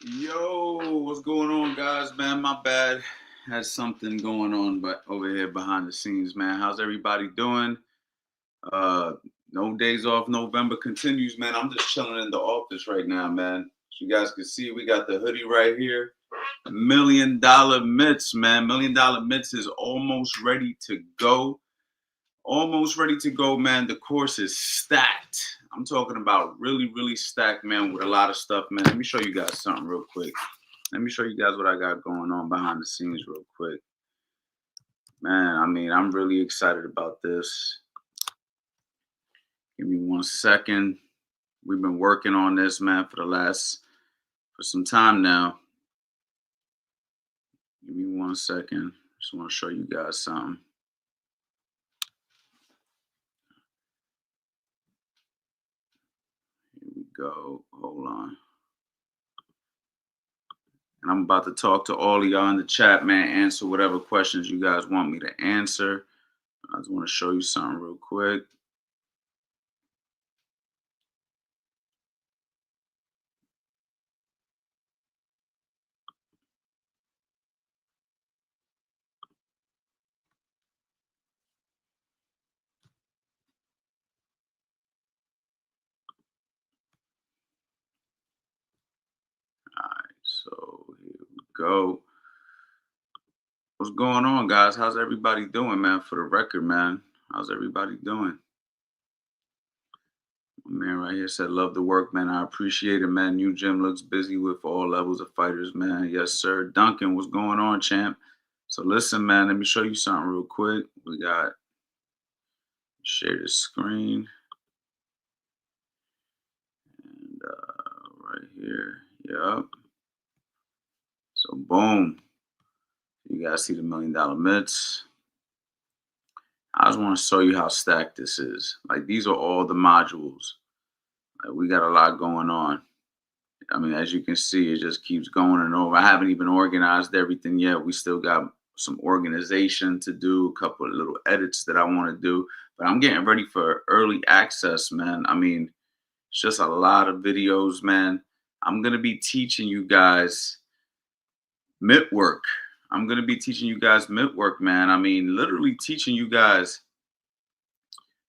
Yo, what's going on, guys? Man, my bad. Had something going on, but over here behind the scenes, man. How's everybody doing? Uh, no days off. November continues, man. I'm just chilling in the office right now, man. As you guys can see, we got the hoodie right here. $1 million mitts, man. $1 million mitts is almost ready to go. Almost ready to go, man. The course is stacked. I'm talking about really, really stacked, man, with a lot of stuff, man. Let me show you guys something real quick. Let me show you guys what I got going on behind the scenes real quick. Man, I mean, I'm really excited about this. Give me 1 second. We've been working on this, man, for some time now. Give me 1 second. Just want to show you guys something. Here we go. Hold on. And I'm about to talk to all of y'all in the chat, man. Answer whatever questions you guys want me to answer. I just want to show you something real quick. All right, so here we go. What's going on, guys? How's everybody doing, man? For the record, man, how's everybody doing? My man right here said, love the work, man. I appreciate it, man. New gym looks busy with all levels of fighters, man. Yes, sir. Duncan, what's going on, champ? So listen, man, let me show you something real quick. We got share the screen. And right here. Yep. So boom. You guys see the $1 million mitts. I just want to show you how stacked this is. Like, these are all the modules. Like, we got a lot going on. I mean, as you can see, it just keeps going and over. I haven't even organized everything yet. We still got some organization to do, a couple of little edits that I want to do. But I'm getting ready for early access, man. I mean, it's just a lot of videos, man. I'm going to be teaching you guys mitt work. I'm going to be teaching you guys mitt work, man. I mean, literally teaching you guys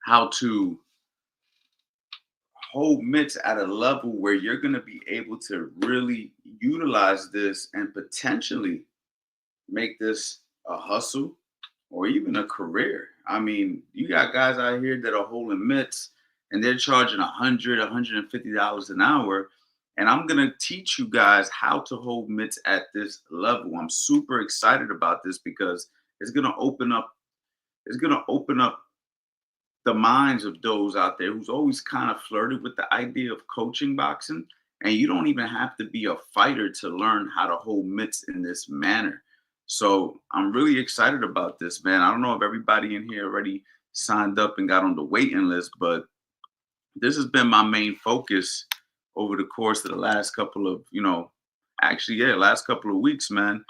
how to hold mitts at a level where you're going to be able to really utilize this and potentially make this a hustle or even a career. I mean, you got guys out here that are holding mitts and they're charging $150 an hour. And I'm going to teach you guys how to hold mitts at this level. I'm super excited about this because it's going to open up the minds of those out there who's always kind of flirted with the idea of coaching boxing. And you don't even have to be a fighter to learn how to hold mitts in this manner. So I'm really excited about this, man. I don't know if everybody in here already signed up and got on the waiting list, but this has been my main focus over the course of the last couple of, last couple of weeks, man.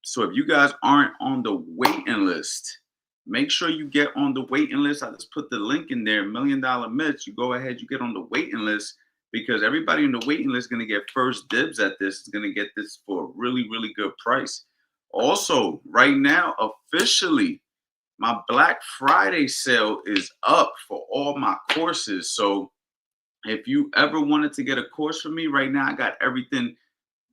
So if you guys aren't on the waiting list, make sure you get on the waiting list. I just put the link in there, $1 million mitts. You go ahead, you get on the waiting list because everybody in the waiting list is going to get first dibs at this. Is going to get this for a really, really good price. Also, right now, officially, my Black Friday sale is up for all my courses. So if you ever wanted to get a course from me right now, I got everything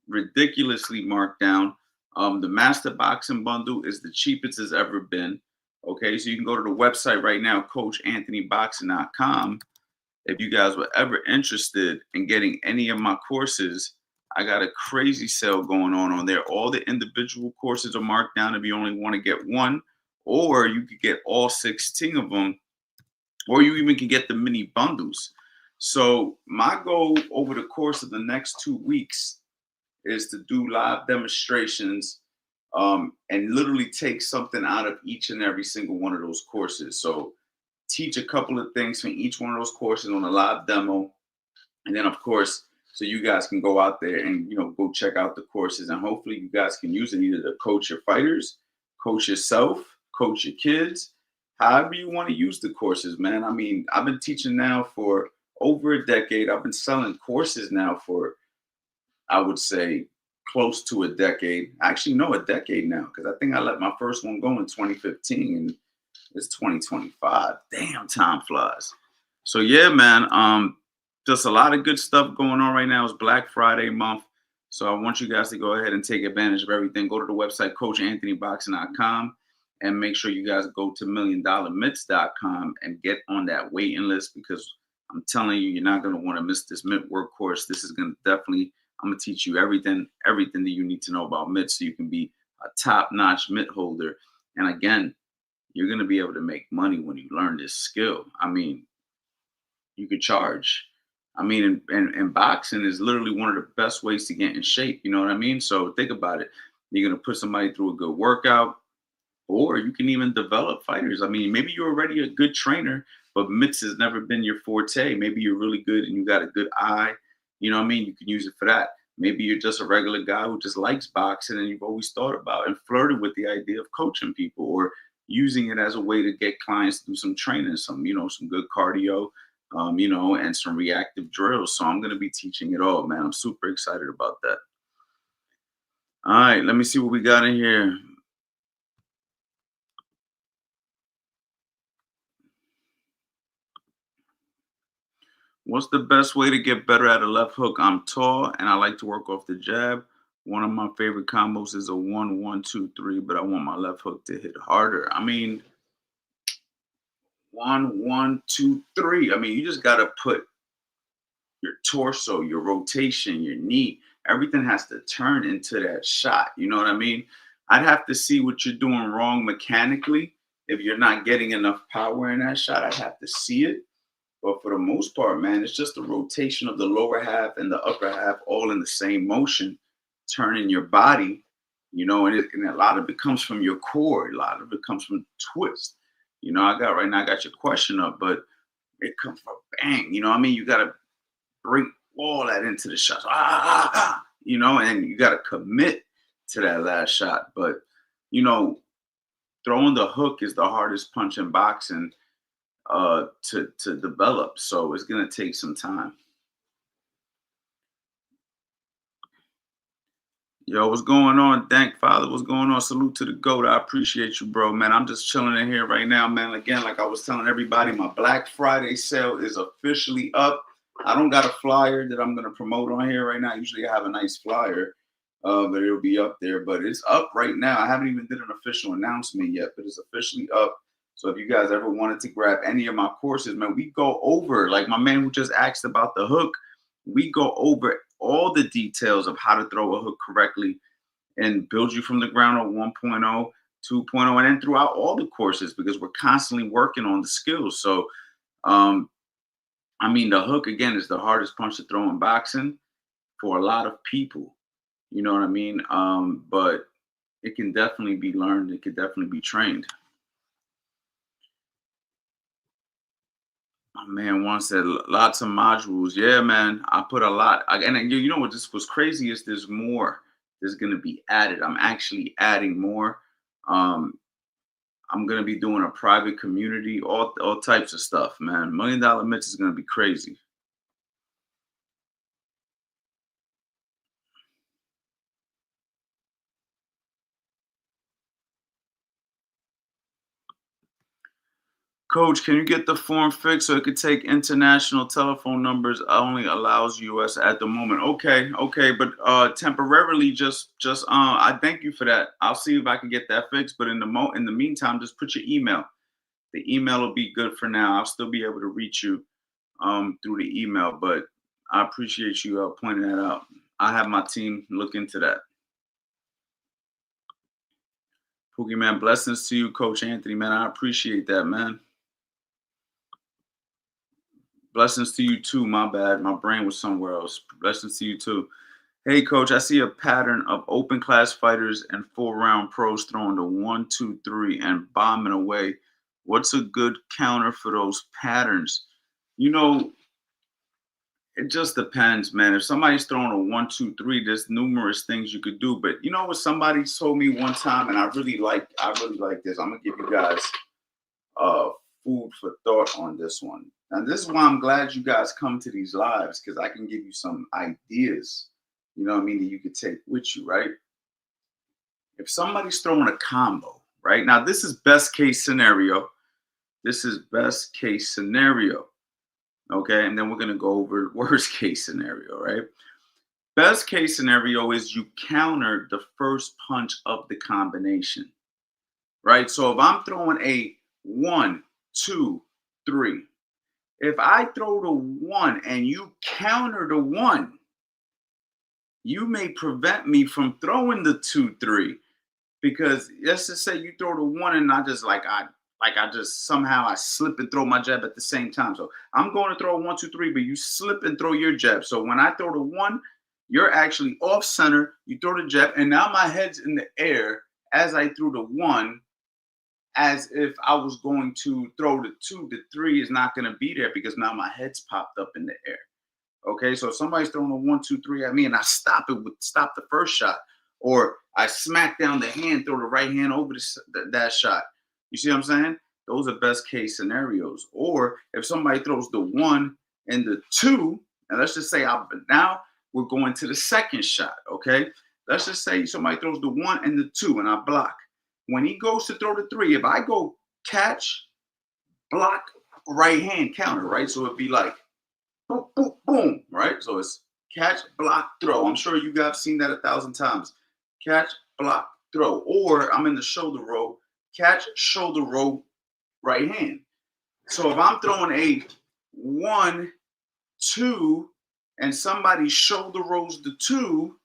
ridiculously marked down. The Master Boxing Bundle is the cheapest it's ever been. Okay, so you can go to the website right now, CoachAnthonyBoxing.com. If you guys were ever interested in getting any of my courses, I got a crazy sale going on there. All the individual courses are marked down if you only want to get one, or you could get all 16 of them, or you even can get the mini bundles. So my goal over the course of the next 2 weeks is to do live demonstrations and literally take something out of each and every single one of those courses. So teach a couple of things from each one of those courses on a live demo. And then, of course, so you guys can go out there and, go check out the courses. And hopefully you guys can use it either to coach your fighters, coach yourself, coach your kids, however you want to use the courses, man. I mean, I've been teaching now for over a decade. I've been selling courses now for I would say close to a decade. Actually, no, a decade now, because I think I let my first one go in 2015 and it's 2025. Damn, time flies. So yeah, man. Just a lot of good stuff going on right now. It's Black Friday month. So I want you guys to go ahead and take advantage of everything. Go to the website coachanthonyboxing.com and make sure you guys go to milliondollarmitts.com and get on that waiting list because I'm telling you, you're not going to want to miss this mitt work course. This is going to definitely, I'm going to teach you everything that you need to know about mitts so you can be a top-notch mitt holder. And again, you're going to be able to make money when you learn this skill. I mean, you could charge. I mean, and boxing is literally one of the best ways to get in shape. You know what I mean? So think about it. You're going to put somebody through a good workout, or you can even develop fighters. I mean, maybe you're already a good trainer, but mitts has never been your forte. Maybe you're really good and you got a good eye. You know what I mean? You can use it for that. Maybe you're just a regular guy who just likes boxing and you've always thought about and flirted with the idea of coaching people or using it as a way to get clients to do some training, some good cardio, and some reactive drills. So I'm going to be teaching it all, man. I'm super excited about that. All right, let me see what we got in here. What's the best way to get better at a left hook? I'm tall and I like to work off the jab. One of my favorite combos is a 1-1-2-3, but I want my left hook to hit harder. I mean, 1-1-2-3. I mean, you just got to put your torso, your rotation, your knee, everything has to turn into that shot. You know what I mean? I'd have to see what you're doing wrong mechanically. If you're not getting enough power in that shot, I'd have to see it. But for the most part, man, it's just the rotation of the lower half and the upper half all in the same motion, turning your body, and a lot of it comes from your core. A lot of it comes from twist. I got your question up, but it comes from bang. You know what I mean? You got to bring all that into the shot. And you got to commit to that last shot. But, throwing the hook is the hardest punch in boxing to develop. So it's going to take some time. Yo, what's going on? Thank Father. What's going on? Salute to the GOAT. I appreciate you, bro, man. I'm just chilling in here right now, man. Again, like I was telling everybody, my Black Friday sale is officially up. I don't got a flyer that I'm going to promote on here right now. Usually I have a nice flyer, but it'll be up there. But it's up right now. I haven't even did an official announcement yet, but it's officially up. So if you guys ever wanted to grab any of my courses, man, we go over, like my man who just asked about the hook, we go over all the details of how to throw a hook correctly and build you from the ground up 1.0, 2.0, and then throughout all the courses because we're constantly working on the skills. So, the hook, again, is the hardest punch to throw in boxing for a lot of people. You know what I mean? But it can definitely be learned. It can definitely be trained. My man once said lots of modules. Yeah, man. I put a lot. And you know what this was crazy is there's more. There's going to be added. I'm actually adding more. I'm going to be doing a private community, all types of stuff, man. $1 Million Mitts is going to be crazy. Coach, can you get the form fixed so it could take international telephone numbers? Only allows US at the moment. Okay, but temporarily, just I thank you for that. I'll see if I can get that fixed. But in the meantime, just put your email. The email will be good for now. I'll still be able to reach you through the email. But I appreciate you pointing that out. I have my team look into that. Pookie man, blessings to you, Coach Anthony. Man, I appreciate that, man. Blessings to you too. My bad. My brain was somewhere else. Blessings to you too. Hey, coach, I see a pattern of open class fighters and full round pros throwing the 1-2-3 and bombing away. What's a good counter for those patterns? It just depends, man. If somebody's throwing a 1-2-3, there's numerous things you could do. But you know what somebody told me one time, and I really like this. I'm gonna give you guys food for thought on this one. And this is why I'm glad you guys come to these lives because I can give you some ideas. you know what I mean, that you could take with you, right? If somebody's throwing a combo, right? Now, this is best case scenario. This is best case scenario. Okay. And then we're going to go over worst case scenario, right? Best case scenario is you counter the first punch of the combination, right? So if I'm throwing a 1, 2, 3, if I throw the 1 and you counter the 1, you may prevent me from throwing the 2, 3. Because let's just say you throw the 1 and I just somehow I slip and throw my jab at the same time. So I'm going to throw a 1, 2, 3, but you slip and throw your jab. So when I throw the 1, you're actually off center. You throw the jab, and now my head's in the air as I threw the 1, as if I was going to throw the 2. The 3 is not going to be there because now my head's popped up in the air. Okay, so if somebody's throwing a 1, 2, 3 at me, and I stop the first shot, or I smack down the hand, throw the right hand over that shot. You see what I'm saying? Those are best case scenarios. Or if somebody throws the 1 and the 2, and let's just say now we're going to the second shot. Okay, let's just say somebody throws the 1 and the 2, and I block. When he goes to throw the 3, if I go catch, block, right hand counter, right? So it'd be like boom, boom, boom, right? So it's catch, block, throw. I'm sure you guys seen that 1,000 times. Catch, block, throw. Or I'm in the shoulder roll, catch, shoulder roll, right hand. So if I'm throwing a 1, 2, and somebody shoulder rolls the 2,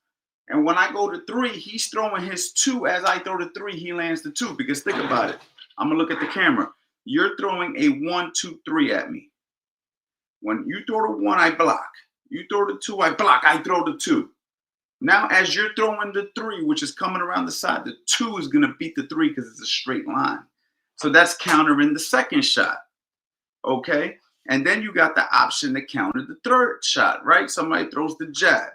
and when I go to 3, he's throwing his 2. As I throw the 3, he lands the 2. Because think about it. I'm gonna look at the camera. You're throwing a 1, 2, 3 at me. When you throw the 1, I block. You throw the 2, I block. I throw the 2. Now, as you're throwing the 3, which is coming around the side, the 2 is going to beat the 3 because it's a straight line. So that's countering the second shot. Okay. And then you got the option to counter the third shot, right? Somebody throws the jab.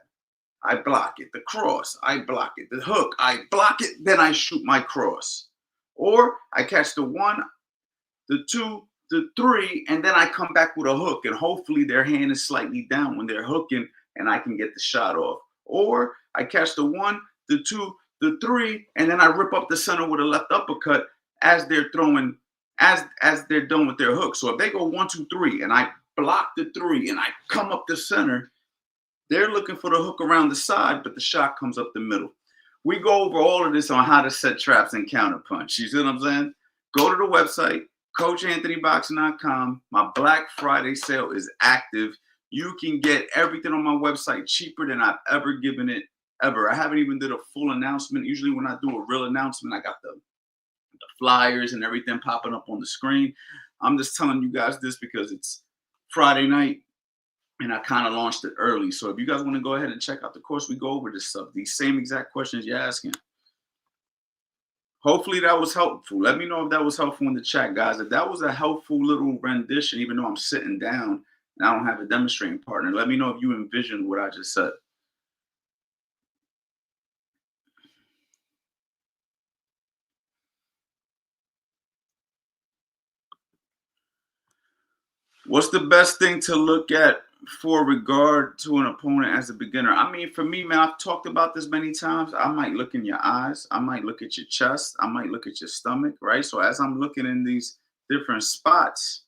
I block it. The cross, I block it. The hook, I block it. Then I shoot my cross. Or I catch the 1, the 2, the 3, and then I come back with a hook, and hopefully their hand is slightly down when they're hooking, and I can get the shot off. Or I catch the 1, the 2, the 3, and then I rip up the center with a left uppercut as they're throwing, as they're done with their hook. So if they go 1, 2, 3, and I block the 3, and I come up the center, they're looking for the hook around the side, but the shot comes up the middle. We go over all of this on how to set traps and counter punch. You see what I'm saying? Go to the website, CoachAnthonyBoxing.com. My Black Friday sale is active. You can get everything on my website cheaper than I've ever given it ever. I haven't even did a full announcement. Usually when I do a real announcement, I got the flyers and everything popping up on the screen. I'm just telling you guys this because it's Friday night and I kind of launched it early. So if you guys want to go ahead and check out the course, we go over this stuff, these same exact questions you're asking. Hopefully that was helpful. Let me know if that was helpful in the chat, guys. If that was a helpful little rendition, even though I'm sitting down and I don't have a demonstrating partner, let me know if you envisioned what I just said. What's the best thing to look at for regard to an opponent as a beginner? I mean, for me, man, I've talked about this many times. I might look in your eyes. I might look at your chest. I might look at your stomach, right? So as I'm looking in these different spots,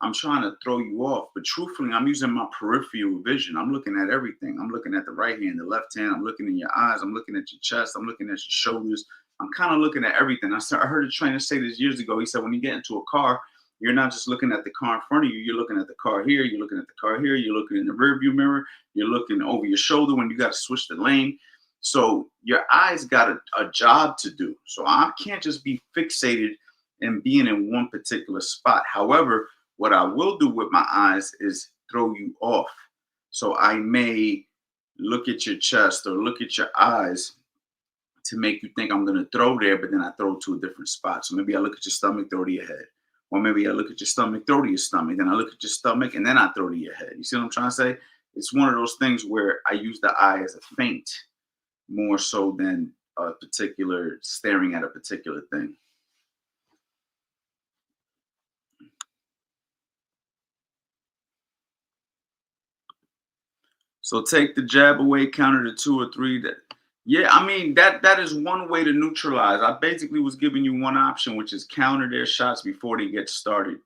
I'm trying to throw you off. But truthfully, I'm using my peripheral vision. I'm looking at everything. I'm looking at the right hand, the left hand. I'm looking in your eyes. I'm looking at your chest. I'm looking at your shoulders. I'm kind of looking at everything. I heard a trainer say this years ago. He said, when you get into a car, you're not just looking at the car in front of you. You're looking at the car here. You're looking at the car here. You're looking in the rearview mirror. You're looking over your shoulder when you got to switch the lane. So your eyes got a job to do. So I can't just be fixated in being in one particular spot. However, what I will do with my eyes is throw you off. So I may look at your chest or look at your eyes to make you think I'm going to throw there, but then I throw to a different spot. So maybe I look at your stomach, throw to your head. Or maybe I look at your stomach, throw to your stomach. Then I look at your stomach, and then I throw to your head. You see what I'm trying to say? It's one of those things where I use the eye as a feint more so than a particular staring at a particular thing. So take the jab away, counter to 2 or 3. Yeah, I mean that is one way to neutralize. I basically was giving you one option, which is counter their shots before they get started.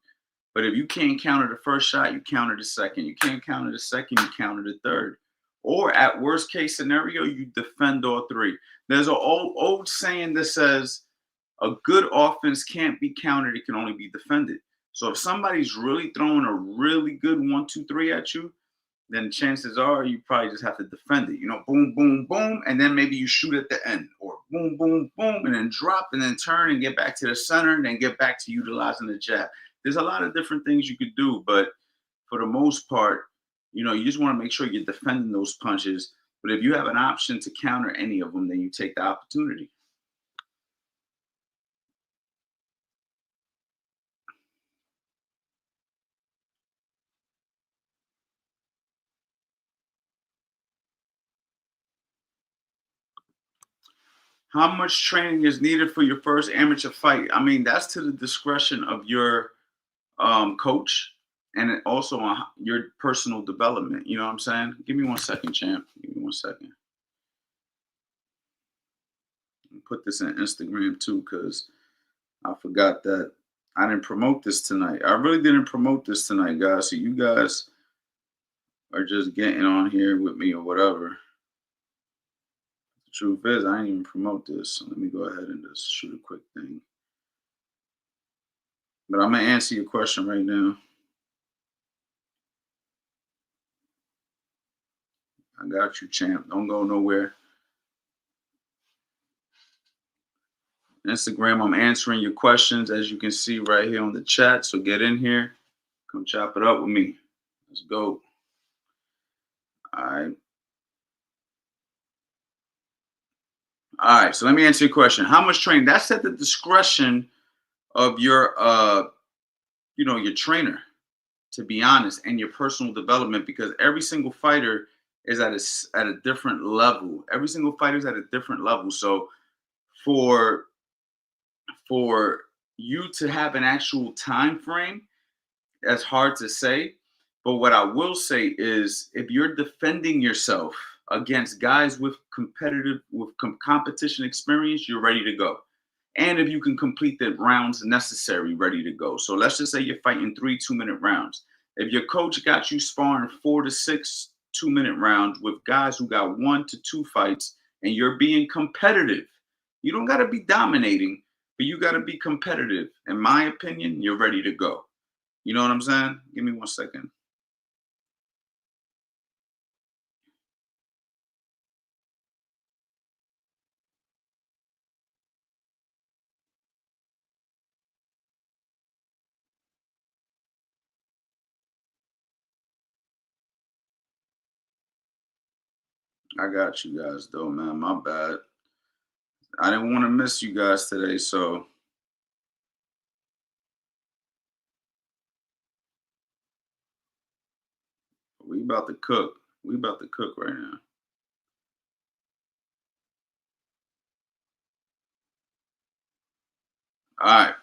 But if you can't counter the first shot, you counter the second. You can't counter the second, you counter the third. Or at worst case scenario, you defend all three. There's an old saying that says a good offense can't be countered, it can only be defended. So if somebody's really throwing a really good 1, 2, 3 at you, then chances are you probably just have to defend it. Boom, boom, boom, and then maybe you shoot at the end, or boom, boom, boom, and then drop, and then turn and get back to the center, and then get back to utilizing the jab. There's a lot of different things you could do, but for the most part, you just want to make sure you're defending those punches. But if you have an option to counter any of them, then you take the opportunity. How much training is needed for your first amateur fight? I mean, that's to the discretion of your coach, and also on your personal development. You know what I'm saying? Give me 1 second, champ. Give me 1 second. Put this in Instagram too, because I forgot that I didn't promote this tonight. I really didn't promote this tonight, guys. So you guys are just getting on here with me or whatever. The truth is, I didn't even promote this. So let me go ahead and just shoot a quick thing. But I'm gonna answer your question right now. I got you, champ. Don't go nowhere. Instagram, I'm answering your questions as you can see right here on the chat. So get in here, come chop it up with me. Let's go. All right. All right. So let me answer your question. How much training? That's at the discretion of your trainer, to be honest, and your personal development, because every single fighter is at a different level. Every single fighter is at a different level. So for for you to have an actual time frame, that's hard to say. But what I will say is, if you're defending yourself against guys with competition experience, you're ready to go. And if you can complete the rounds necessary, ready to go. So let's just say you're fighting 3 2-minute rounds. If your coach got you sparring 4 to 6 2-minute rounds with guys who got 1 to 2 fights, and you're being competitive, you don't got to be dominating, but you got to be competitive. In my opinion, you're ready to go. You know what I'm saying? Give me 1 second. I got you guys though, man. My bad. I didn't want to miss you guys today, so we about to cook. We about to cook right now. All right.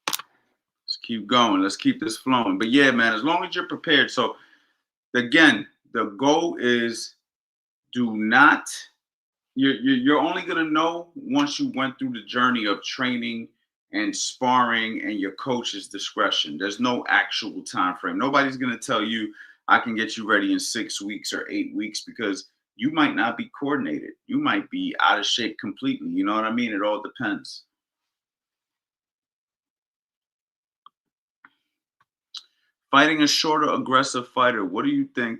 Let's keep going. Let's keep this flowing. But yeah, man, as long as you're prepared. So again, the goal is, do not you're only going to know once you went through the journey of training and sparring and your coach's discretion. There's no actual time frame. Nobody's going to tell you I can get you ready in 6 weeks or 8 weeks, because you might not be coordinated. You might be out of shape completely. You know what I mean? It all depends. Fighting a shorter, aggressive fighter. What do you think?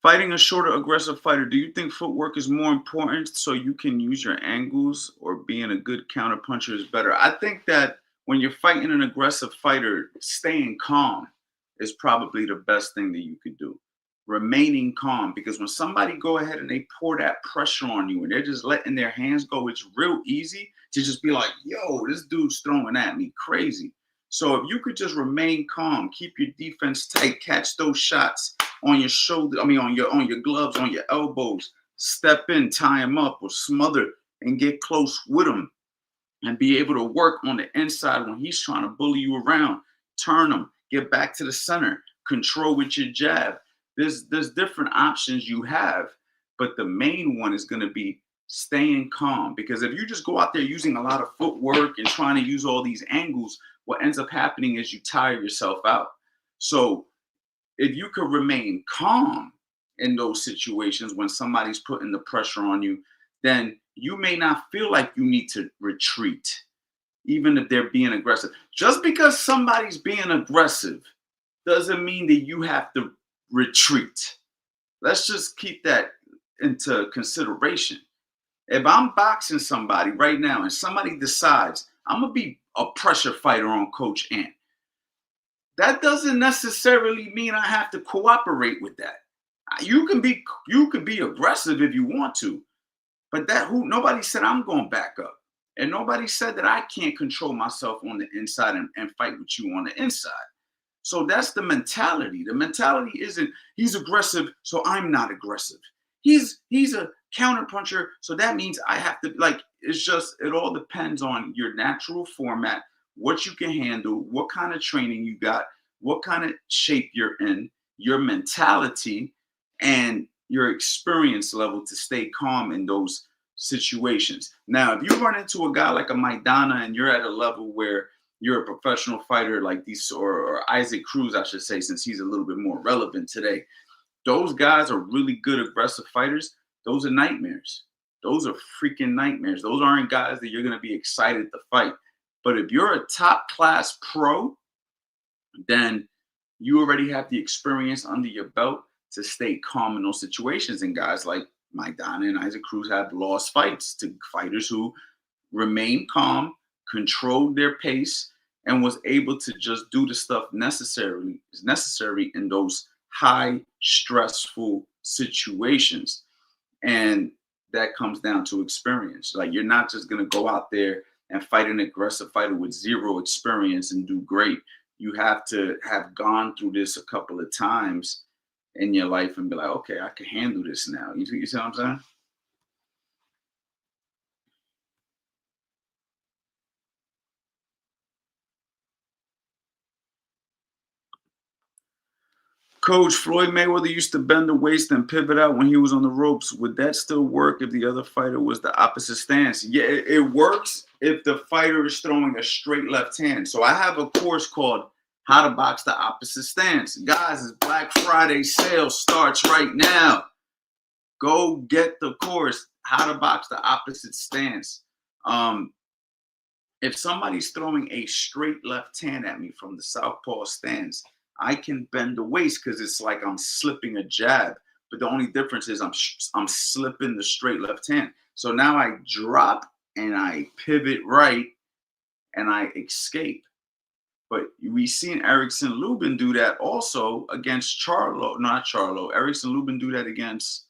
Fighting a shorter, aggressive fighter, do you think footwork is more important so you can use your angles, or being a good counter puncher is better? I think that when you're fighting an aggressive fighter, staying calm is probably the best thing that you could do. Remaining calm, because when somebody go ahead and they pour that pressure on you and they're just letting their hands go, it's real easy to just be like, yo, this dude's throwing at me crazy. So if you could just remain calm, keep your defense tight, catch those shots on your shoulder, on your gloves, on your elbows, step in, tie him up, or smother and get close with him, and be able to work on the inside when he's trying to bully you around. Turn him, get back to the center, control with your jab. There's different options you have, but the main one is going to be staying calm. Because if you just go out there using a lot of footwork and trying to use all these angles, what ends up happening is you tire yourself out. So if you could remain calm in those situations when somebody's putting the pressure on you, then you may not feel like you need to retreat, even if they're being aggressive. Just because somebody's being aggressive doesn't mean that you have to retreat. Let's just keep that into consideration. If I'm boxing somebody right now and somebody decides I'm going to be a pressure fighter on Coach Ant, that doesn't necessarily mean I have to cooperate with that. You can be aggressive if you want to, but nobody said I'm going back up. And nobody said that I can't control myself on the inside and fight with you on the inside. So that's the mentality. The mentality isn't he's aggressive, so I'm not aggressive. He's a counterpuncher, so that means I have to it's just it all depends on your natural format, what you can handle, what kind of training you got, what kind of shape you're in, your mentality, and your experience level to stay calm in those situations. Now, if you run into a guy like a Maidana and you're at a level where you're a professional fighter like these, or Isaac Cruz, I should say, since he's a little bit more relevant today, those guys are really good aggressive fighters. Those are nightmares. Those are freaking nightmares. Those aren't guys that you're going to be excited to fight. But if you're a top class pro, then you already have the experience under your belt to stay calm in those situations. And guys like Maidana and Isaac Cruz have lost fights to fighters who remained calm, controlled their pace, and was able to just do the stuff necessary in those high stressful situations. And that comes down to experience. Like, you're not just going to go out there and fight an aggressive fighter with zero experience and do great. You have to have gone through this a couple of times in your life and be like, okay, I can handle this now. You see what I'm saying? Coach, Floyd Mayweather used to bend the waist and pivot out when he was on the ropes. Would that still work if the other fighter was the opposite stance? Yeah, it works if the fighter is throwing a straight left hand. So I have a course called How to Box the Opposite Stance. Guys, it's Black Friday sale starts right now. Go get the course, How to Box the Opposite Stance. If somebody's throwing a straight left hand at me from the southpaw stance, I can bend the waist because it's like I'm slipping a jab. But the only difference is I'm slipping the straight left hand. So now I drop and I pivot right and I escape. But we seen Erickson Lubin do that also against Charlo. Not Charlo. Erickson Lubin do that against,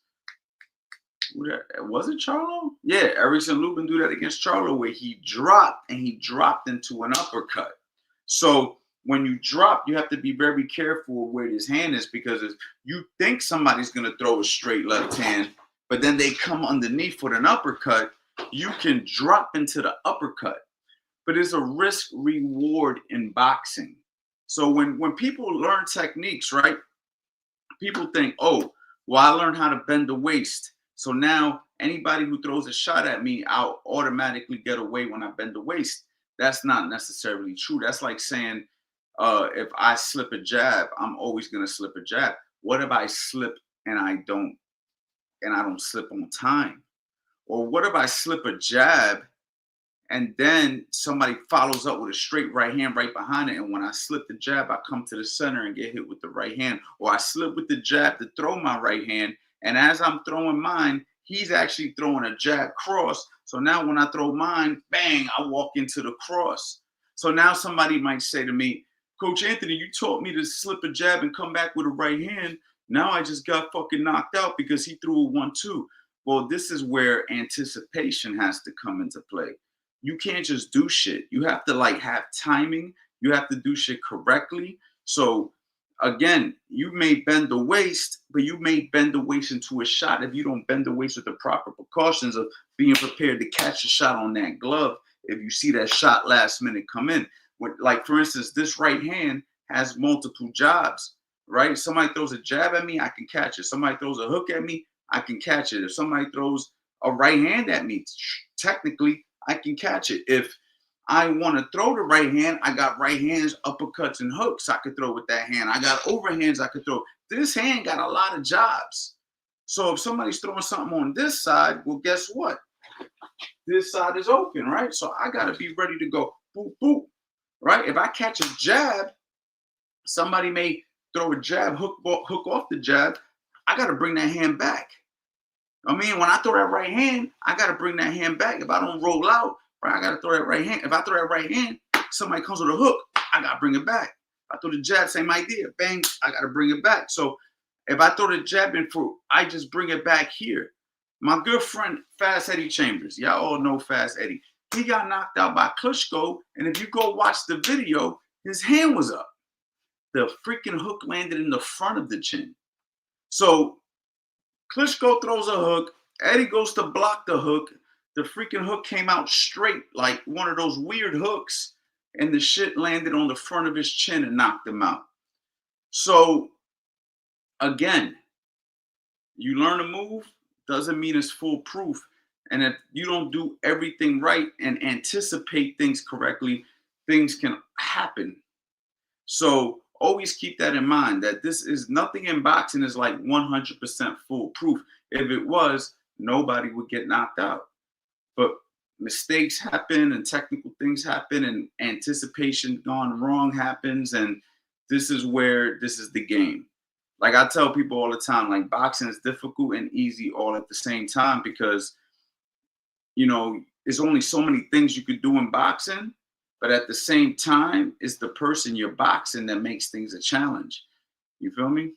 was it Charlo? Yeah, Erickson Lubin do that against Charlo where he dropped into an uppercut. So when you drop, you have to be very careful where his hand is, because if you think somebody's going to throw a straight left hand, but then they come underneath with an uppercut, you can drop into the uppercut. But it's a risk reward in boxing. So when people learn techniques, right, people think, oh, well, I learned how to bend the waist. So now anybody who throws a shot at me, I'll automatically get away when I bend the waist. That's not necessarily true. That's like saying, if I slip a jab, I'm always going to slip a jab. What if I slip and I don't slip on time? Or what if I slip a jab and then somebody follows up with a straight right hand right behind it, and when I slip the jab, I come to the center and get hit with the right hand? Or I slip with the jab to throw my right hand, and as I'm throwing mine, he's actually throwing a jab cross. So now when I throw mine, bang, I walk into the cross. So now somebody might say to me, Coach Anthony, you taught me to slip a jab and come back with a right hand. Now I just got fucking knocked out because he threw a 1-2. Well, this is where anticipation has to come into play. You can't just do shit. You have to have timing. You have to do shit correctly. So again, you may bend the waist, but you may bend the waist into a shot if you don't bend the waist with the proper precautions of being prepared to catch a shot on that glove if you see that shot last minute come in. Like, for instance, this right hand has multiple jobs. right? Somebody throws a jab at me, I can catch it. Somebody throws a hook at me, I can catch it. If somebody throws a right hand at me, technically, I can catch it. If I want to throw the right hand, I got right hands, uppercuts, and hooks I could throw with that hand. I got overhands I could throw. This hand got a lot of jobs. So if somebody's throwing something on this side, well, guess what? This side is open, right? So I got to be ready to go boop, boop, right? If I catch a jab, somebody may throw a jab, hook off the jab. I got to bring that hand back. I mean, when I throw that right hand, I got to bring that hand back. If I don't roll out, right, I got to throw that right hand. If I throw that right hand, somebody comes with a hook, I got to bring it back. If I throw the jab, same idea. Bang, I got to bring it back. So if I throw the jab in for, I just bring it back here. My good friend, Fast Eddie Chambers, y'all all know Fast Eddie. He got knocked out by Klitschko, and if you go watch the video, his hand was up. The freaking hook landed in the front of the chin. So Klitschko throws a hook. Eddie goes to block the hook. The freaking hook came out straight, like one of those weird hooks, and the shit landed on the front of his chin and knocked him out. So, again, you learn a move doesn't mean it's foolproof. And if you don't do everything right and anticipate things correctly, things can happen. So always keep that in mind that this is nothing in boxing is like 100% foolproof. If it was, nobody would get knocked out. But mistakes happen and technical things happen and anticipation gone wrong happens. And this is where this is the game. Like I tell people all the time, like boxing is difficult and easy all at the same time because, there's only so many things you could do in boxing. But at the same time, it's the person you're boxing that makes things a challenge. You feel me?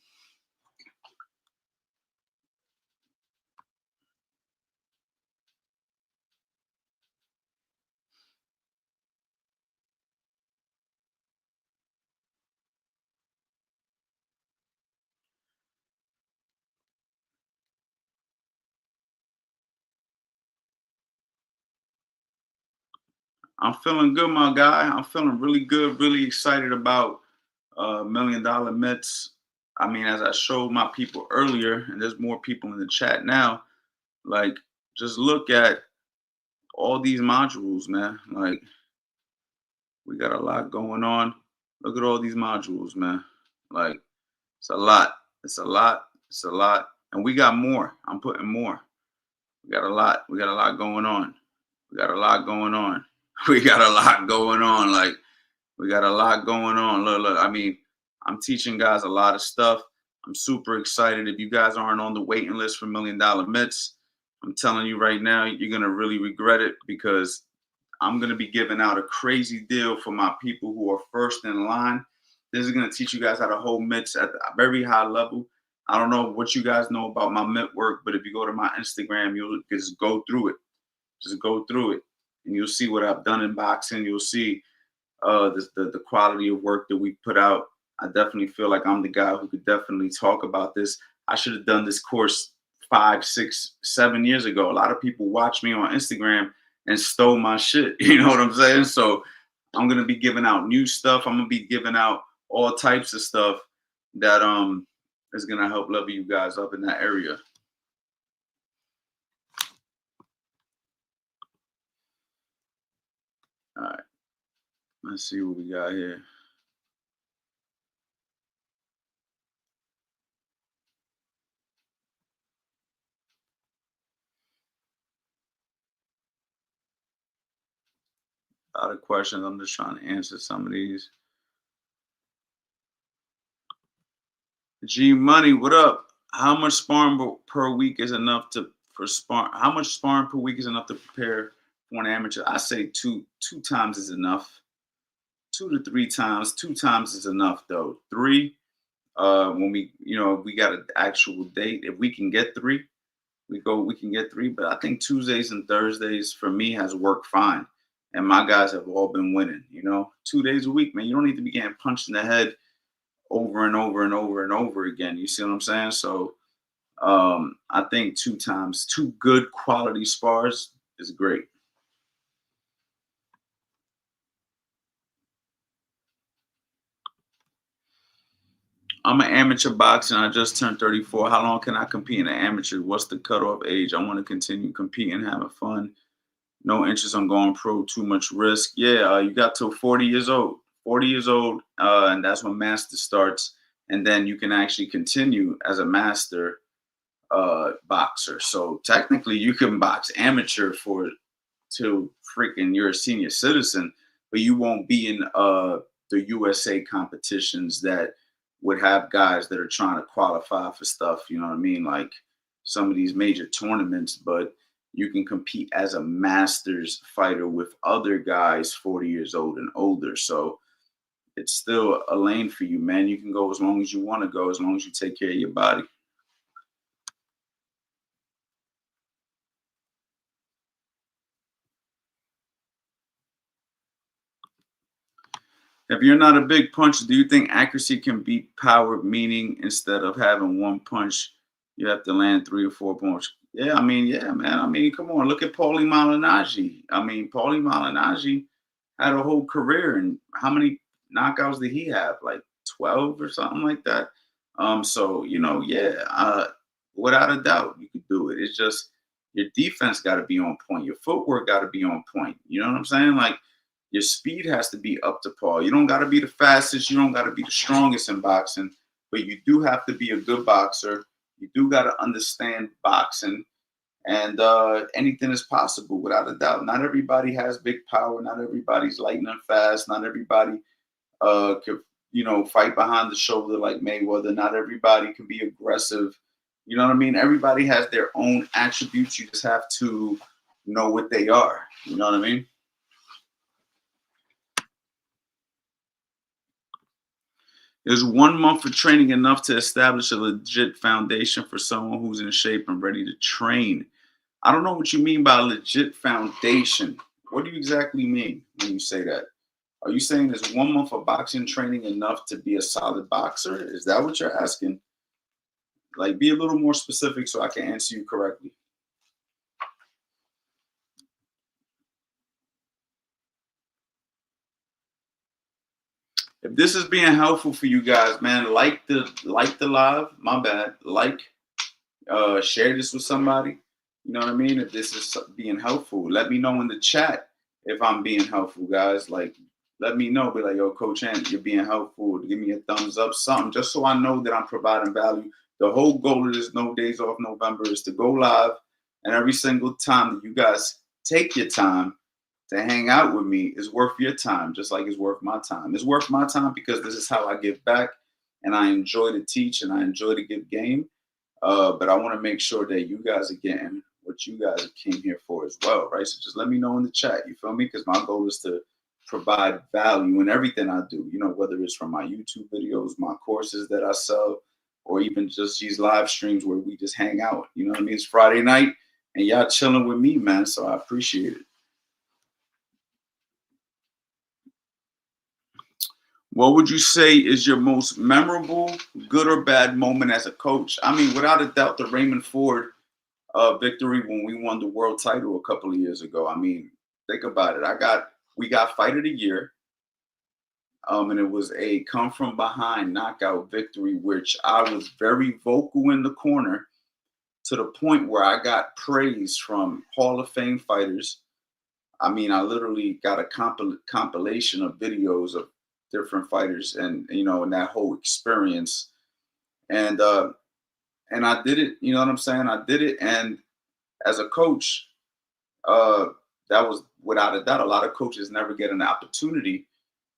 I'm feeling good, my guy. I'm feeling really good, really excited about $1 million Mets. I mean, as I showed my people earlier, and there's more people in the chat now, like, just look at all these modules, man. Like, we got a lot going on. Look at all these modules, man. Like, it's a lot. It's a lot. It's a lot. And we got more. I'm putting more. We got a lot. We got a lot going on. We got a lot going on. We got a lot going on. Like, we got a lot going on. Look. I mean, I'm teaching guys a lot of stuff. I'm super excited. If you guys aren't on the waiting list for $1 Million Mitts, I'm telling you right now, you're going to really regret it because I'm going to be giving out a crazy deal for my people who are first in line. This is going to teach you guys how to hold mitts at a very high level. I don't know what you guys know about my mitt work, but if you go to my Instagram, you'll just go through it. Just go through it. And you'll see what I've done in boxing. You'll see the quality of work that we put out. I definitely feel like I'm the guy who could definitely talk about this. I should have done this course 5, 6, 7 years ago. A lot of people watch me on Instagram and stole my shit. You know what I'm saying? So I'm gonna be giving out new stuff. I'm gonna be giving out all types of stuff that is gonna help level you guys up in that area. All right, let's see what we got here. A lot of questions. I'm just trying to answer some of these. G Money, what up? How much sparring per week is enough to for spar? How much sparring per week is enough to prepare for an amateur? I say two times is enough. 2 to 3 times. 2 times is enough though. Three, when we got an actual date. If we can get three, we can get three. But I think Tuesdays and Thursdays for me has worked fine. And my guys have all been winning, 2 days a week, man. You don't need to be getting punched in the head over and over and over and over again. You see what I'm saying? So I think 2 times, 2 good quality spars is great. I'm an amateur boxer. I just turned 34. How long can I compete in an amateur? What's the cutoff age? I want to continue competing, having fun. No interest on going pro. Too much risk. Yeah, you got till 40 years old. 40 years old, and that's when master starts. And then you can actually continue as a master boxer. So technically, you can box amateur for till freaking you're a senior citizen, but you won't be in the USA competitions that would have guys that are trying to qualify for stuff. You know what I mean? Like some of these major tournaments, but you can compete as a masters fighter with other guys 40 years old and older. So it's still a lane for you, man. You can go as long as you want to go, as long as you take care of your body. If you're not a big puncher, do you think accuracy can beat power? Meaning, instead of having one punch, you have to land 3 or 4 punches. Yeah, I mean, yeah, man. I mean, come on, look at Paulie Malignaggi. I mean, Paulie Malignaggi had a whole career, and how many knockouts did he have? Like 12 or something like that. So yeah, without a doubt, you could do it. It's just your defense got to be on point. Your footwork got to be on point. You know what I'm saying? Like your speed has to be up to par. You don't got to be the fastest. You don't got to be the strongest in boxing, but you do have to be a good boxer. You do got to understand boxing, and anything is possible without a doubt. Not everybody has big power. Not everybody's lightning fast. Not everybody could fight behind the shoulder like Mayweather. Not everybody can be aggressive. You know what I mean? Everybody has their own attributes. You just have to know what they are. You know what I mean? Is 1 month of training enough to establish a legit foundation for someone who's in shape and ready to train? I don't know what you mean by legit foundation. What do you exactly mean when you say that? Are you saying is 1 month of boxing training enough to be a solid boxer? Is that what you're asking? Like, be a little more specific so I can answer you correctly. If this is being helpful for you guys, man, like the live. My bad. Share this with somebody. You know what I mean? If this is being helpful, let me know in the chat if I'm being helpful, guys. Like, let me know. Be like, yo, Coach Ant, you're being helpful. Give me a thumbs up, something, just so I know that I'm providing value. The whole goal of this No Days Off November is to go live, and every single time that you guys take your time to hang out with me is worth your time, just like it's worth my time. It's worth my time because this is how I give back, and I enjoy to teach and I enjoy to give game. But I want to make sure that you guys are getting what you guys came here for as well, right? So just let me know in the chat. You feel me? Because my goal is to provide value in everything I do. Whether it's from my YouTube videos, my courses that I sell, or even just these live streams where we just hang out. You know what I mean? It's Friday night, and y'all chilling with me, man. So I appreciate it. What would you say is your most memorable, good or bad moment as a coach? I mean, without a doubt, the Raymond Ford victory when we won the world title a couple of years ago. I mean, think about it. We got Fight of the Year, and it was a come from behind knockout victory, which I was very vocal in the corner to the point where I got praise from Hall of Fame fighters. I mean, I literally got a compilation of videos of different fighters, and and that whole experience, and I did it. You know what I'm saying? I did it, and as a coach, uh, that was without a doubt. A lot of coaches never get an opportunity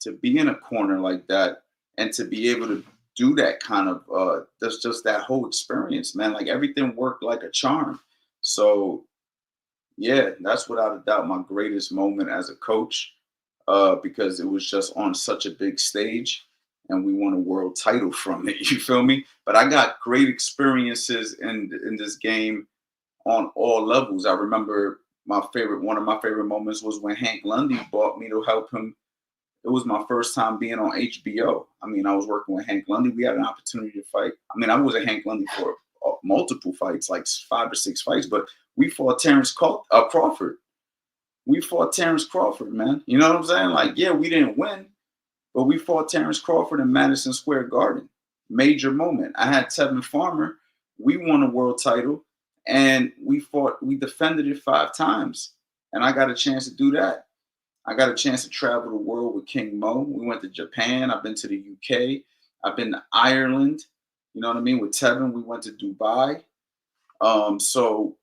to be in a corner like that and to be able to do that kind of that's just that whole experience, man. Like everything worked like a charm. So yeah, that's without a doubt my greatest moment as a coach, because it was just on such a big stage and we won a world title from it. You feel me? But I got great experiences in this game on all levels. I remember one of my favorite moments was when Hank Lundy brought me to help him. It was my first time being on HBO. I mean, I was working with Hank Lundy. We had an opportunity to fight. I mean, I was a Hank Lundy for multiple fights, like 5 or 6 fights, but we fought Crawford. We fought Terrence Crawford, man. You know what I'm saying? Like, yeah, we didn't win, but we fought Terrence Crawford in Madison Square Garden. major moment. I had Tevin Farmer. We won a world title, and we defended it 5 times, and I got a chance to do that. I got a chance to travel the world with King Mo. We went to Japan. I've been to the UK. I've been to Ireland. You know what I mean? With Tevin, we went to Dubai. So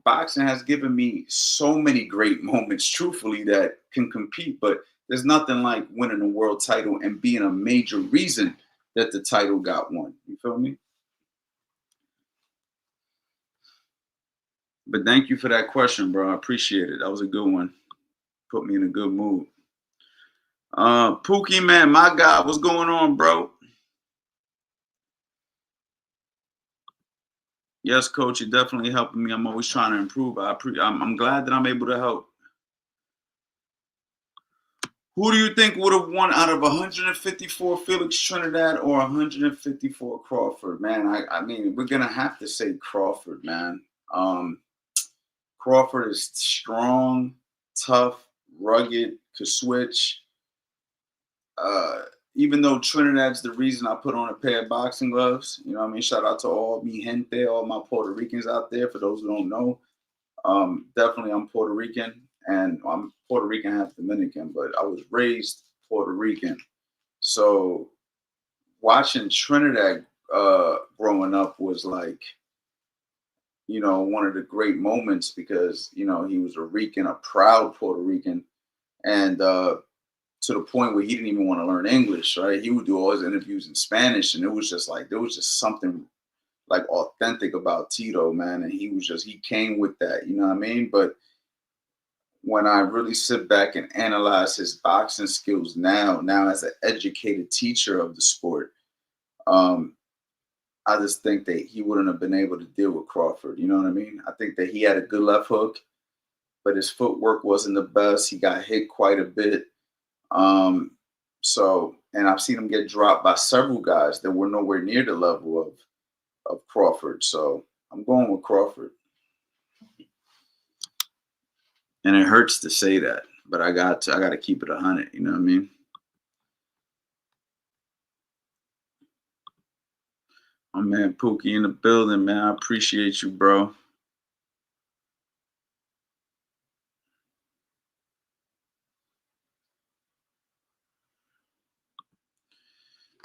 boxing has given me so many great moments, truthfully, that can compete. But there's nothing like winning a world title and being a major reason that the title got won. You feel me? But thank you for that question, bro. I appreciate it. That was a good one. Put me in a good mood. Pookie, man, my guy, what's going on, bro? Yes, coach, you're definitely helping me. I'm always trying to improve. I'm glad that I'm able to help. Who do you think would have won out of 154 Felix Trinidad or 154 Crawford? Man, I mean, we're gonna have to say Crawford, man. Crawford is strong, tough, rugged, could switch. Uh, Even though Trinidad's the reason I put on a pair of boxing gloves, you know what I mean? Shout out to all mi gente, all my Puerto Ricans out there. For those who don't know, definitely I'm Puerto Rican, and I'm Puerto Rican half Dominican, but I was raised Puerto Rican. So watching Trinidad growing up was like, one of the great moments because, he was a Rican, a proud Puerto Rican. And to the point where he didn't even want to learn English, right? He would do all his interviews in Spanish. And it was just like, there was just something like authentic about Tito, man. And he came with that, you know what I mean? But when I really sit back and analyze his boxing skills now as an educated teacher of the sport, um, I just think that he wouldn't have been able to deal with Crawford. You know what I mean? I think that he had a good left hook, but his footwork wasn't the best. He got hit quite a bit. And I've seen him get dropped by several guys that were nowhere near the level of Crawford. So I'm going with Crawford. And it hurts to say that, but I got to keep it 100. You know what I mean? My man Pookie in the building, man. I appreciate you, bro.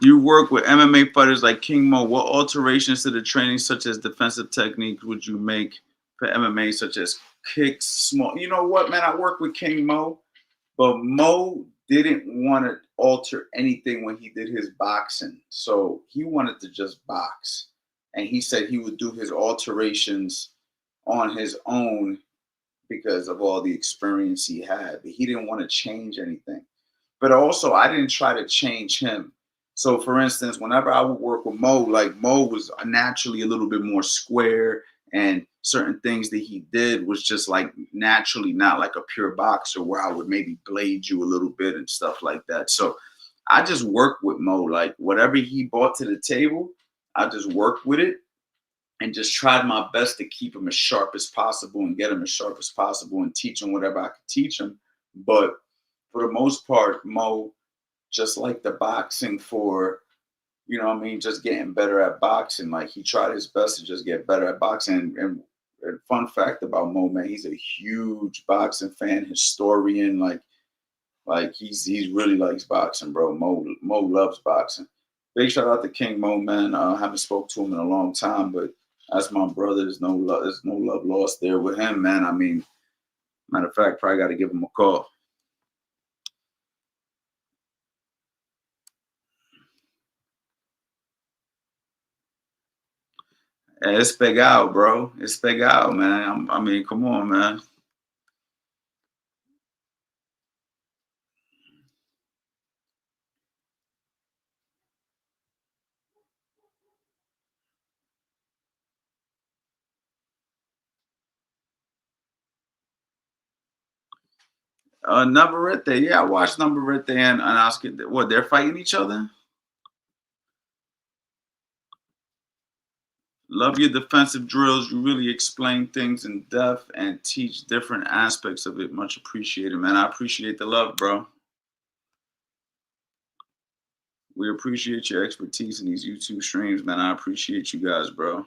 You work with MMA fighters like King Mo. What alterations to the training, such as defensive techniques, would you make for MMA, such as kicks, small? You know what, man? I work with King Mo, but Mo didn't want to alter anything when he did his boxing. So he wanted to just box. And he said he would do his alterations on his own because of all the experience he had. But he didn't want to change anything. But also, I didn't try to change him. So, for instance, whenever I would work with Mo, like Mo was naturally a little bit more square, and certain things that he did was just like naturally not like a pure boxer where I would maybe blade you a little bit and stuff like that. So, I just worked with Mo, like whatever he brought to the table, I just worked with it and just tried my best to keep him as sharp as possible and get him as sharp as possible and teach him whatever I could teach him. But for the most part, Mo just like the boxing for, just getting better at boxing. Like he tried his best to just get better at boxing. And fun fact about Mo, man, he's a huge boxing fan, historian. Like he's really likes boxing, bro. Mo loves boxing. Big shout out to King Mo, man. I haven't spoke to him in a long time, but that's my brother. There's no love lost there with him, man. I mean, matter of fact, probably got to give him a call. It's pegado, bro. It's pegado, man. I mean, come on, man. Navarrete, yeah, I watched Navarrete and Oscar. What, they're fighting each other? Love your defensive drills. You really explain things in depth and teach different aspects of it. Much appreciated, man. I appreciate the love, bro. We appreciate your expertise in these YouTube streams, man. I appreciate you guys, bro.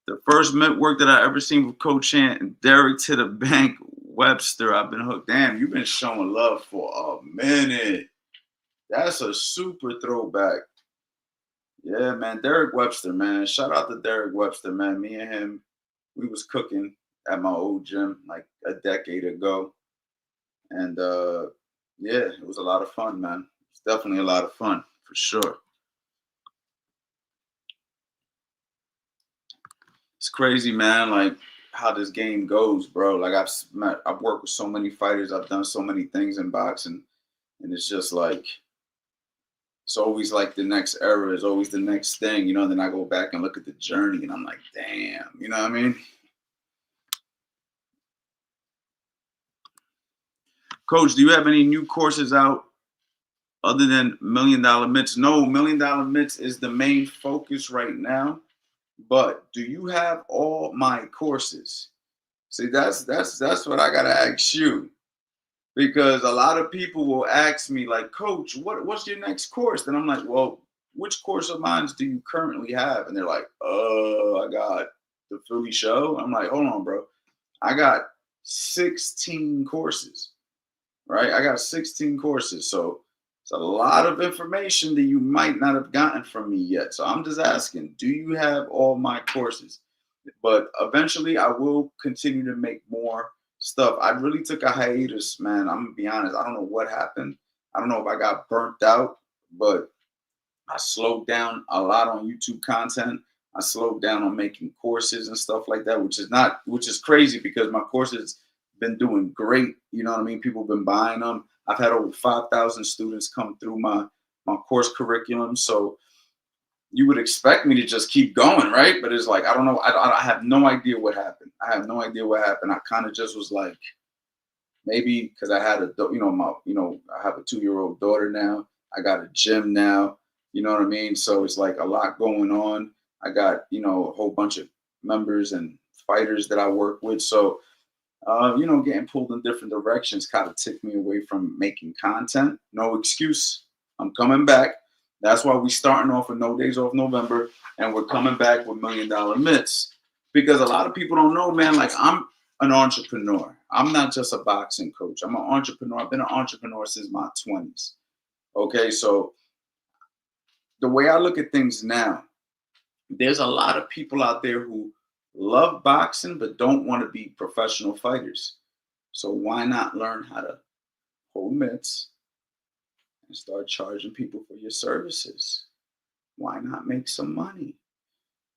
The first mitt work that I ever seen with Coach Chant and Derek to the Bank Webster. I've been hooked. Damn, you've been showing love for a minute. That's a super throwback. Yeah, man. Derek Webster, man. Shout out to Derek Webster, man. Me and him, we was cooking at my old gym like a decade ago. And yeah, it was a lot of fun, man. It's definitely a lot of fun for sure. It's crazy, man. Like how this game goes, bro. Like I've worked with so many fighters. I've done so many things in boxing, and it's just like it's always like the next era is always the next thing, you know. And then I go back and look at the journey, and I'm like, damn, you know what I mean? Coach, do you have any new courses out other than $1 Million Mitts? No, $1 Million Mitts is the main focus right now. But do you have all my courses? See, that's what I gotta ask you. Because a lot of people will ask me, like, Coach, what's your next course? Then I'm like, well, which course of mine do you currently have? And they're like, I got the Philly show. I'm like, hold on, bro. I got 16 courses, right? I got 16 courses. So it's a lot of information that you might not have gotten from me yet. So I'm just asking, do you have all my courses? But eventually I will continue to make more stuff. I really took a hiatus, man. I'm gonna be honest. I don't know what happened. I don't know if I got burnt out, but I slowed down a lot on YouTube content. I slowed down on making courses and stuff like that, which is crazy because my courses been doing great. You know what I mean? People have been buying them. I've had over 5,000 students come through my course curriculum. So you would expect me to just keep going, right? But it's like, I don't know. I have no idea what happened. I have no idea what happened. I kind of just was like, maybe because I had I have a 2-year-old daughter now. I got a gym now. You know what I mean? So it's like a lot going on. I got, a whole bunch of members and fighters that I work with. So, getting pulled in different directions kind of took me away from making content. No excuse. I'm coming back. That's why we starting off with No Days Off November, and we're coming back with $1 Million Mitts. Because a lot of people don't know, man, like I'm an entrepreneur. I'm not just a boxing coach. I'm an entrepreneur. I've been an entrepreneur since my 20s. Okay, so the way I look at things now, there's a lot of people out there who love boxing but don't want to be professional fighters. So why not learn how to hold mitts and start charging people for your services? Why not make some money?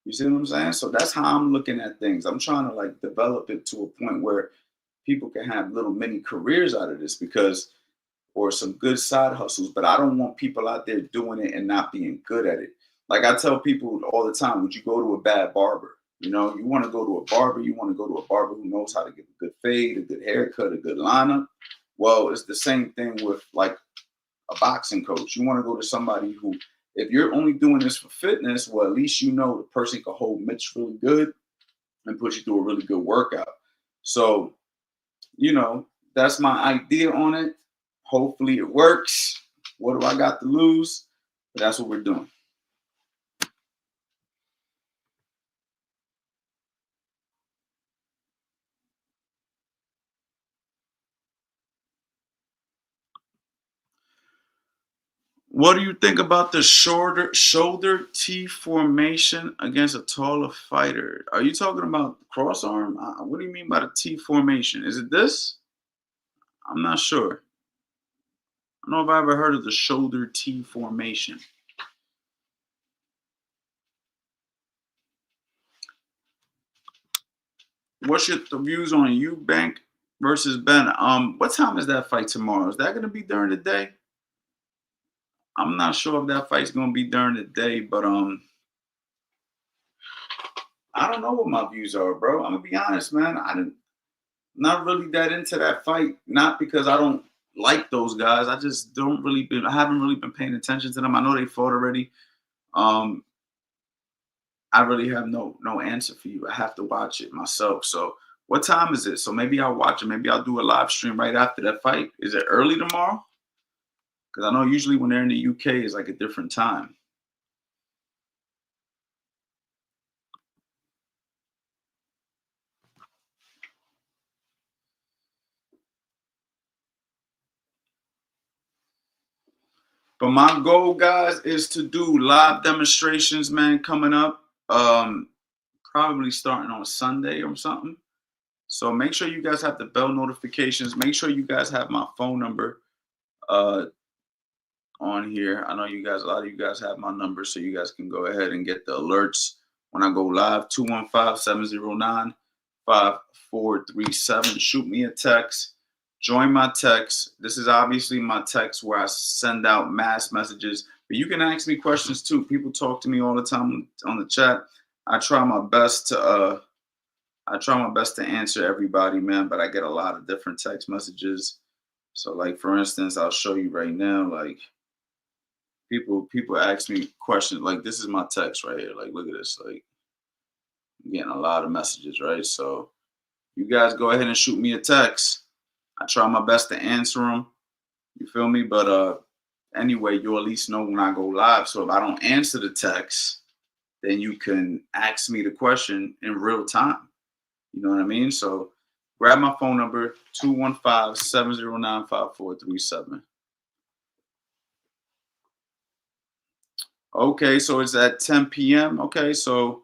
You see what I'm saying? So that's how I'm looking at things. I'm trying to like develop it to a point where people can have little mini careers out of this or some good side hustles, but I don't want people out there doing it and not being good at it. Like I tell people all the time, would you go to a bad barber? You want to go to a barber, you want to go to a barber who knows how to get a good fade, a good haircut, a good lineup. Well, it's the same thing with like a boxing coach. You want to go to somebody who, if you're only doing this for fitness, well, at least the person can hold mitts really good and put you through a really good workout. So, that's my idea on it. Hopefully it works. What do I got to lose? But that's what we're doing. What do you think about the shoulder T formation against a taller fighter? Are you talking about cross arm? What do you mean by the T formation? Is it this? I'm not sure. I don't know if I ever heard of the shoulder T formation. What's your views on Eubank versus Ben? What time is that fight tomorrow? Is that going to be during the day? I'm not sure if that fight's going to be during the day, but I don't know what my views are, bro. I'm gonna be honest, man. Not really that into that fight. Not because I don't like those guys. I just I haven't really been paying attention to them. I know they fought already. Um, I really have no answer for you. I have to watch it myself. So what time is it? So maybe I'll watch it. Maybe I'll do a live stream right after that fight. Is it early tomorrow? Because I know usually when they're in the UK, it's like a different time. But my goal, guys, is to do live demonstrations, man, coming up. Probably starting on Sunday or something. So make sure you guys have the bell notifications. Make sure you guys have my phone number uh, on here. I know you guys, a lot of you guys have my number, so you guys can go ahead and get the alerts when I go live. 215-709-5437. Shoot me a text. Join my text. This is obviously my text where I send out mass messages, but you can ask me questions too. People talk to me all the time on the chat. I try my best to answer everybody, man, but I get a lot of different text messages. So like for instance, I'll show you right now, like people ask me questions like this is my text right here. Like look at this. Like I'm getting a lot of messages, right? So you guys go ahead and shoot me a text. I try my best to answer them. You feel me? But anyway, you'll at least know when I go live. So if I don't answer the text, then you can ask me the question in real time. You know what I mean? So grab my phone number, 215-709-5437. Okay, so it's at 10 p.m. Okay, so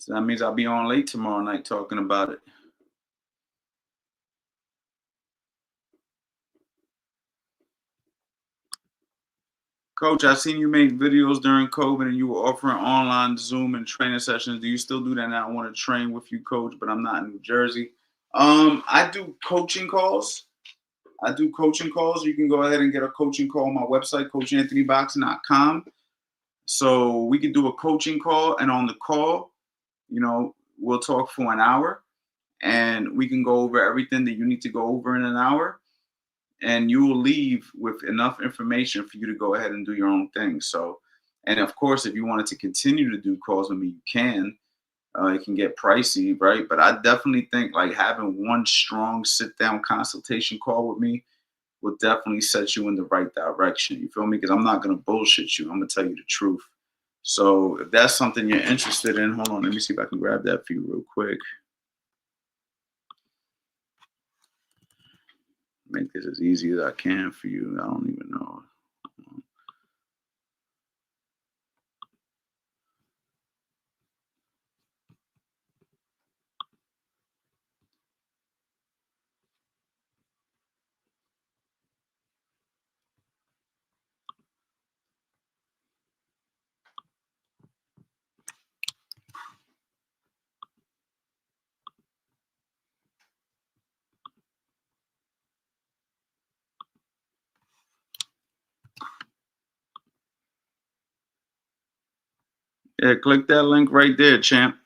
that means I'll be on late tomorrow night talking about it. Coach, I seen you make videos during COVID and you were offering online Zoom and training sessions. Do you still do that now? I want to train with you, coach, but I'm not in New Jersey. I do coaching calls. You can go ahead and get a coaching call on my website, coachanthonyboxing.com. So we can do a coaching call, and on the call, we'll talk for an hour and we can go over everything that you need to go over in an hour. And you will leave with enough information for you to go ahead and do your own thing. So, and of course, if you wanted to continue to do calls with me, you can. It can get pricey, right? But I definitely think like having one strong sit down consultation call with me will definitely set you in the right direction. You feel me? Because I'm not going to bullshit you. I'm going to tell you the truth. So if that's something you're interested in, hold on, let me see if I can grab that for you real quick. Make this as easy as I can for you. I don't even know. Yeah, click that link right there, champ.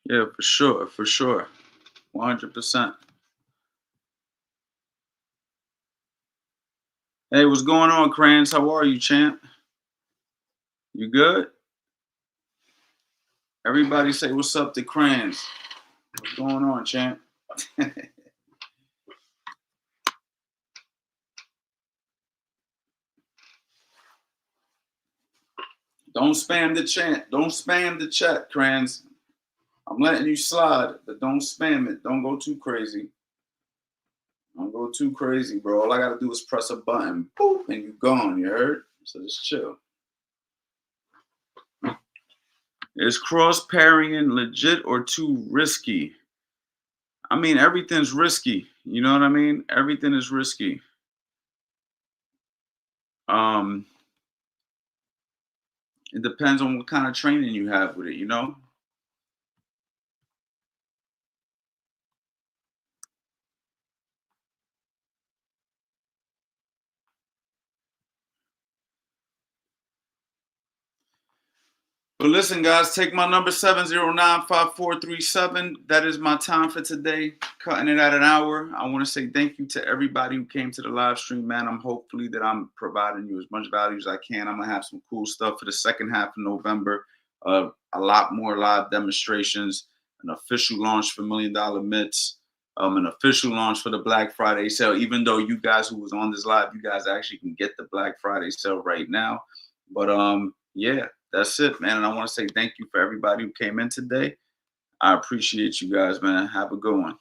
Yeah, for sure, for sure. 100%. Hey, what's going on, Crans? How are you, champ? You good? Everybody say what's up to Crans. What's going on, champ? Don't spam the chat. Don't spam the chat, Crans. I'm letting you slide, but don't spam it. Don't go too crazy. Don't go too crazy, bro. All I gotta do is press a button, boop, and you gone. You heard? So just chill. Is cross parrying legit or too risky? I mean, everything's risky. You know what I mean? Everything is risky. Um, it depends on what kind of training you have with it. But listen, guys, take my number 709-5437. That is my time for today. cutting it at an hour. I want to say thank you to everybody who came to the live stream, man. I'm hopefully that I'm providing you as much value as I can. I'm gonna have some cool stuff for the second half of November. A lot more live demonstrations, an official launch for $1 Million Mitts, an official launch for the Black Friday sale. Even though you guys who was on this live, you guys actually can get the Black Friday sale right now. But yeah, that's it, man. And I want to say thank you for everybody who came in today. I appreciate you guys, man. Have a good one.